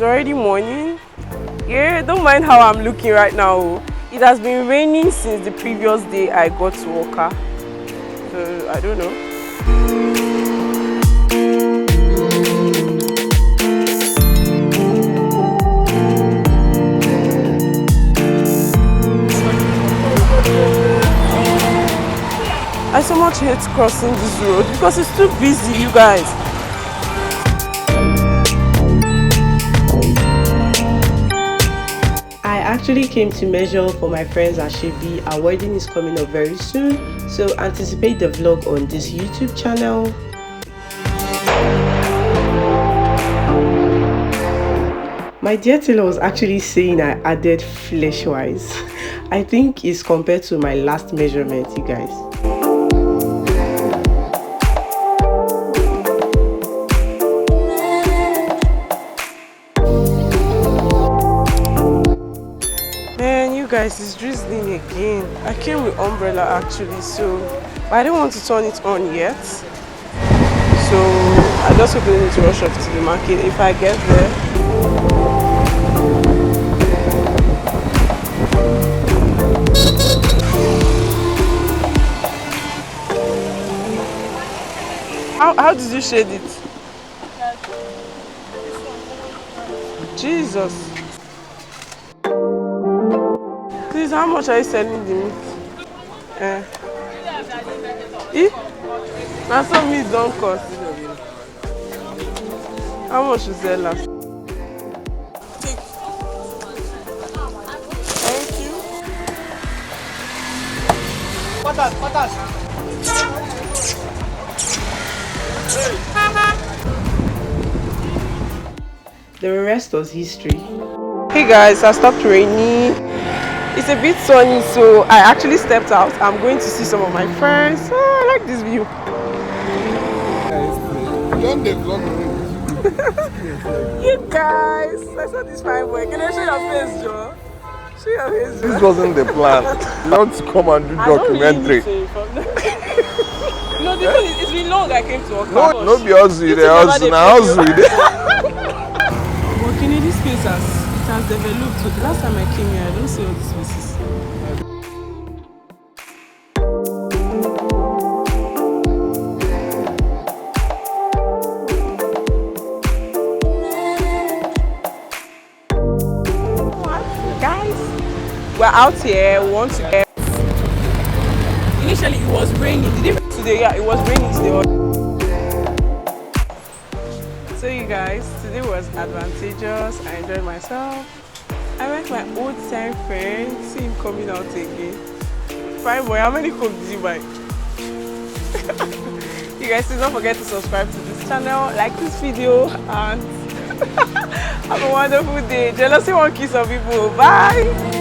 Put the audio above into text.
already morning. Yeah, don't mind how I'm looking right now. It has been raining since the previous day I got to Awka. So I don't know. I so much hate crossing this road because it's too busy, you guys. I actually came to measure for my friends at Shebi. Our wedding is coming up very soon, so anticipate the vlog on this YouTube channel. My dear tailor was actually saying I added flesh-wise. I think it's compared to my last measurement, you guys. Man, you guys, it's drizzling again. I came with umbrella actually, so but I don't want to turn it on yet. So I just hope I need to rush off to the market if I get there. How did you shade it? Jesus. Please, how much are you selling the meat? Now some meat don't cost. How much is that last? Thank you. What? The rest was history. Hey guys, I stopped raining. It's a bit sunny, so I actually stepped out. I'm going to see some of my friends. Oh, I like this view. You guys, I saw this fine boy. Can I show your face, Joe? Show your face, Joe. This wasn't the plan. You want to come and do documentary. No, because it's been long I came to work. No, be Aussie, the Aussie, now Aussie. But in this place it has developed. So the last time I came here, I don't see all these places. Guys, we're out here. We want to get. Initially, it was raining. Today, yeah, it was raining today. So you guys, today was advantageous. I enjoyed myself. I met my old time friend. See him coming out again. Fine boy, how many coke did you buy? You guys, please don't forget to subscribe to this channel, like this video, and have a wonderful day. Jealousy won't kill some people. Bye.